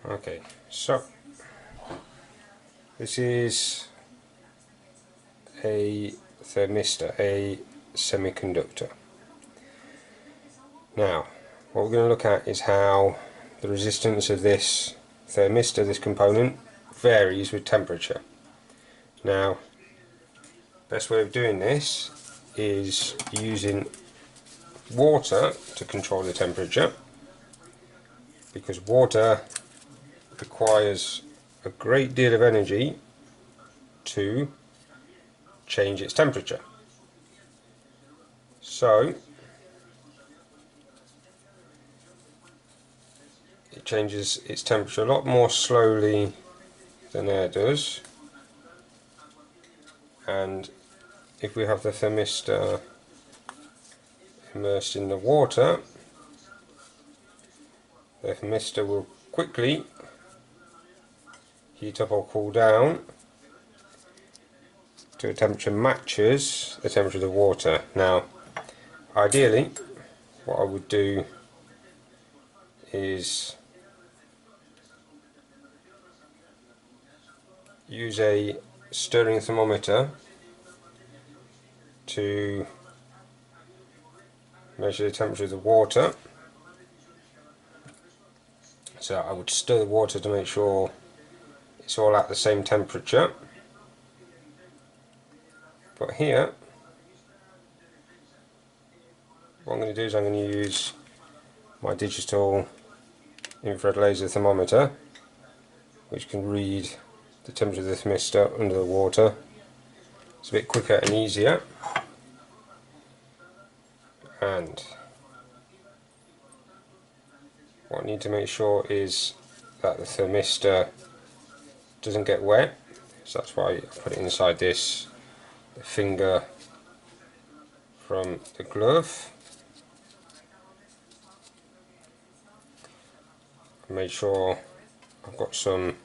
Okay, so this is a thermistor, a semiconductor. Now, what we're going to look at is how the resistance of this thermistor, this component, varies with temperature. Now, best way of doing this is using water to control the temperature, because water requires a great deal of energy to change its temperature. So it changes its temperature a lot more slowly than air does, and if we have the thermistor immersed in the water, the thermistor will quickly heat up or cool down to a temperature matches the temperature of the water. Now, ideally, what I would do is use a stirring thermometer to measure the temperature of the water. So I would stir the water to make sure it's all at the same temperature. But here, what I'm going to do is I'm going to use my digital infrared laser thermometer, which can read the temperature of the thermistor under the water. It's a bit quicker and easier. And what I need to make sure is that the thermistor doesn't get wet, so that's why I put it inside the finger from the glove. I made sure I've got some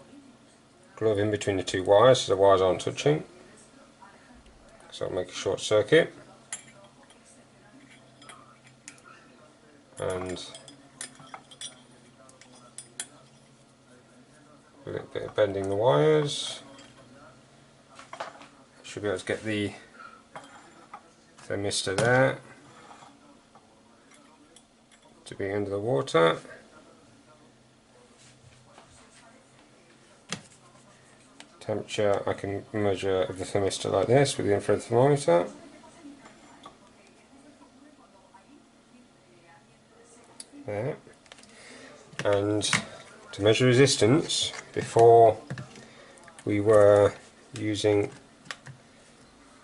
glove in between the two wires so the wires aren't touching, so I'll make a short circuit, and a little bit of bending the wires. I should be able to get the thermistor there to be under the water. Temperature I can measure of the thermistor like this with the infrared thermometer. There. And to measure resistance, before we were using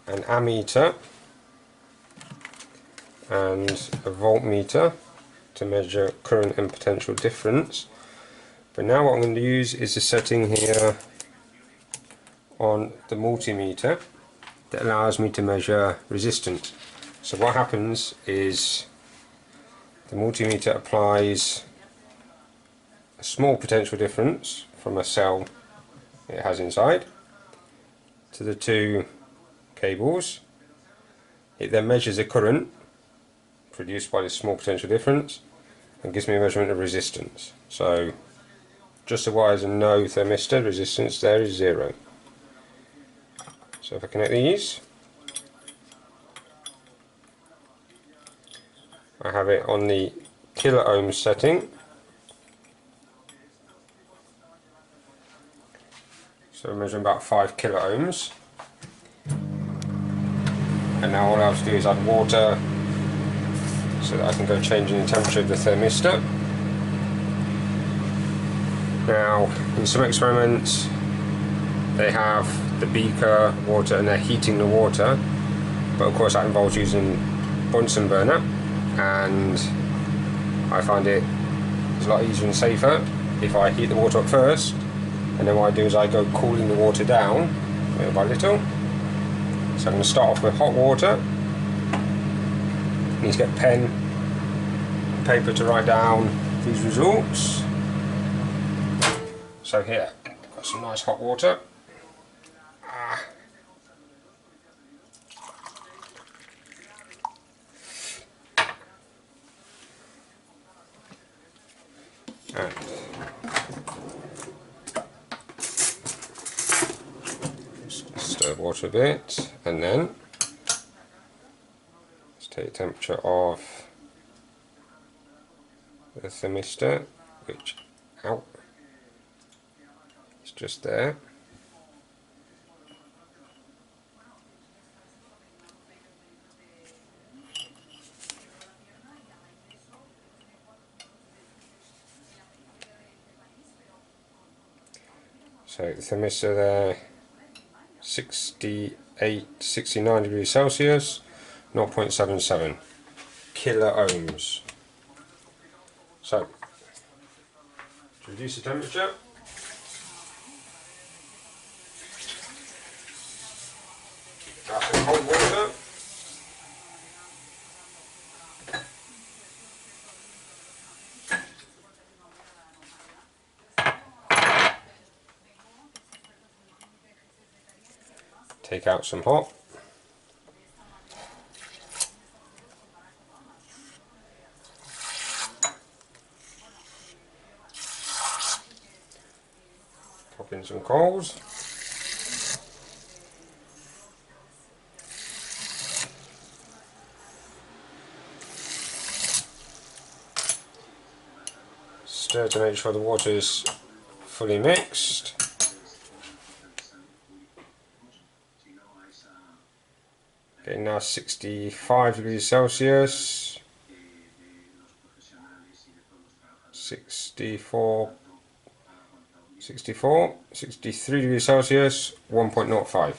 an ammeter and a voltmeter to measure current and potential difference, but now what I'm going to use is a setting here on the multimeter that allows me to measure resistance. So what happens is the multimeter applies a small potential difference from a cell it has inside to the two cables. It then measures the current produced by this small potential difference and gives me a measurement of resistance. So just the wires and no thermistor, resistance there is 0. So if I connect these, I have it on the kilo ohms setting. So we're measuring about 5 kilo ohms. And now all I have to do is add water so that I can go changing the temperature of the thermistor. Now, in some experiments, they have the beaker, water, and they're heating the water, but of course that involves using Bunsen burner, and I find it's a lot easier and safer if I heat the water up first, and then what I do is I go cooling the water down little by little. So I'm going to start off with hot water. I need to get pen and paper to write down these results. So here, I've got some nice hot water. And water a bit, and then let's take the temperature of the thermistor, which, ow, it's just there. So the thermistor there, 69 degrees Celsius, 0.77 kilo ohms. So, to reduce the temperature, add some cold water. Take out some hot. Pop in some coals. Stir to make sure the water is fully mixed. Getting now 65 degrees Celsius, 63 degrees Celsius, 1.05.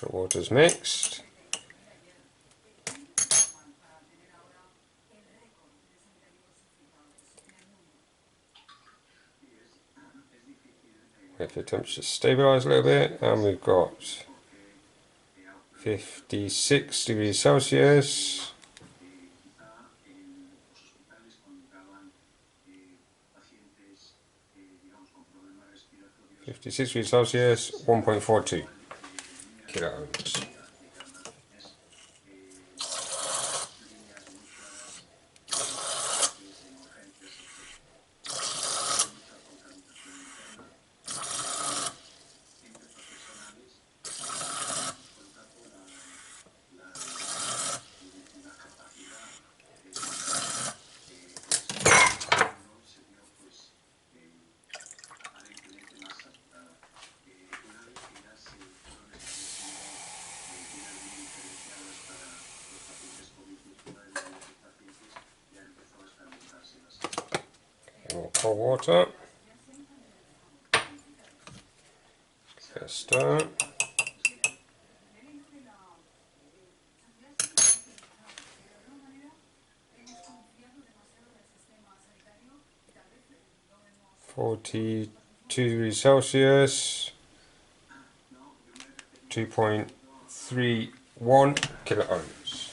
The water's mixed. Wait for the temperature to stabilise a little bit, and we've got 56 degrees Celsius. 56 degrees Celsius, 1.42 kilo ohms. More cold water. Give it a stir. (42 degrees Celsius), 2.31 kilo ohms.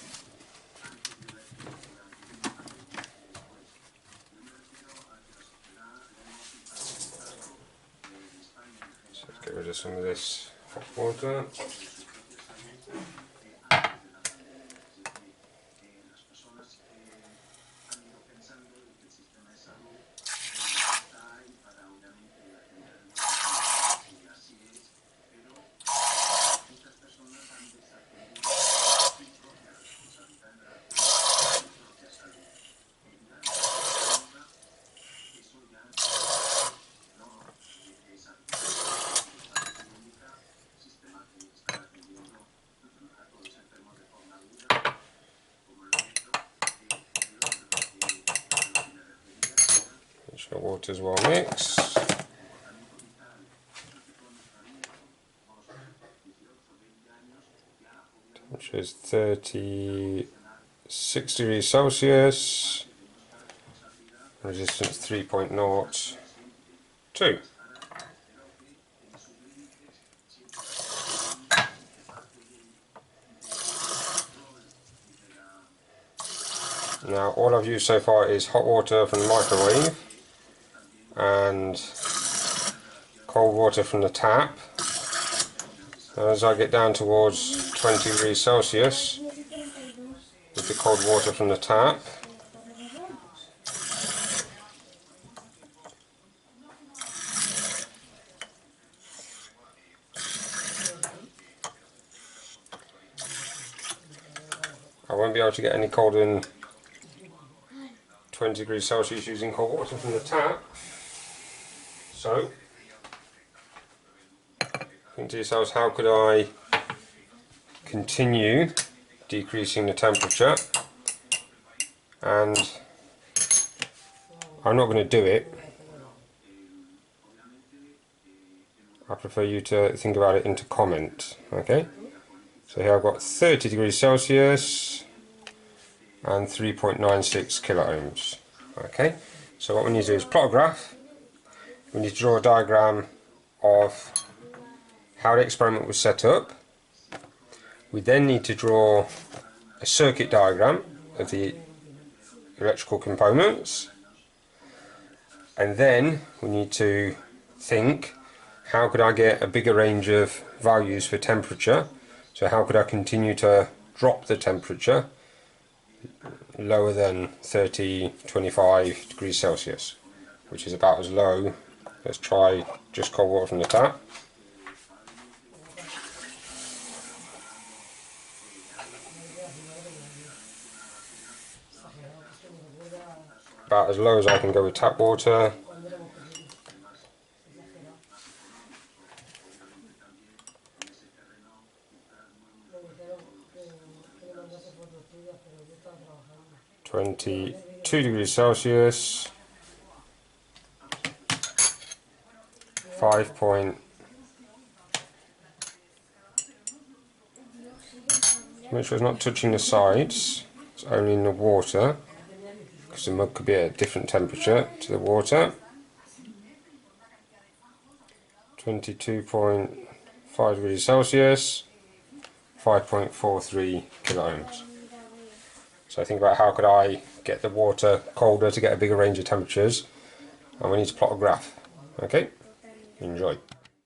So let's get rid of some of this hot water. The water's well mixed. Temperature is 36 degrees Celsius. Resistance 3.02. Now all I've used so far is hot water from the microwave and cold water from the tap. And as I get down towards 20 degrees Celsius with the cold water from the tap, I won't be able to get any colder than 20 degrees Celsius using cold water from the tap. So, think to yourselves, how could I continue decreasing the temperature? And I'm not going to do it. I prefer you to think about it into comment. Okay? So here I've got 30 degrees Celsius and 3.96 kiloohms. Okay? So what we need to do is plot a graph. We need to draw a diagram of how the experiment was set up. We then need to draw a circuit diagram of the electrical components, and then we need to think, how could I get a bigger range of values for temperature? So how could I continue to drop the temperature lower than 25 degrees Celsius, which is about as low. Let's try just cold water from the tap. About as low as I can go with tap water. (22 degrees Celsius). 5 point. Make sure it's not touching the sides. It's only in the water, because the mug could be at a different temperature to the water. 22.5 degrees Celsius, 5.43 kiloohms. So think about how could I get the water colder to get a bigger range of temperatures, and we need to plot a graph. Okay, enjoy.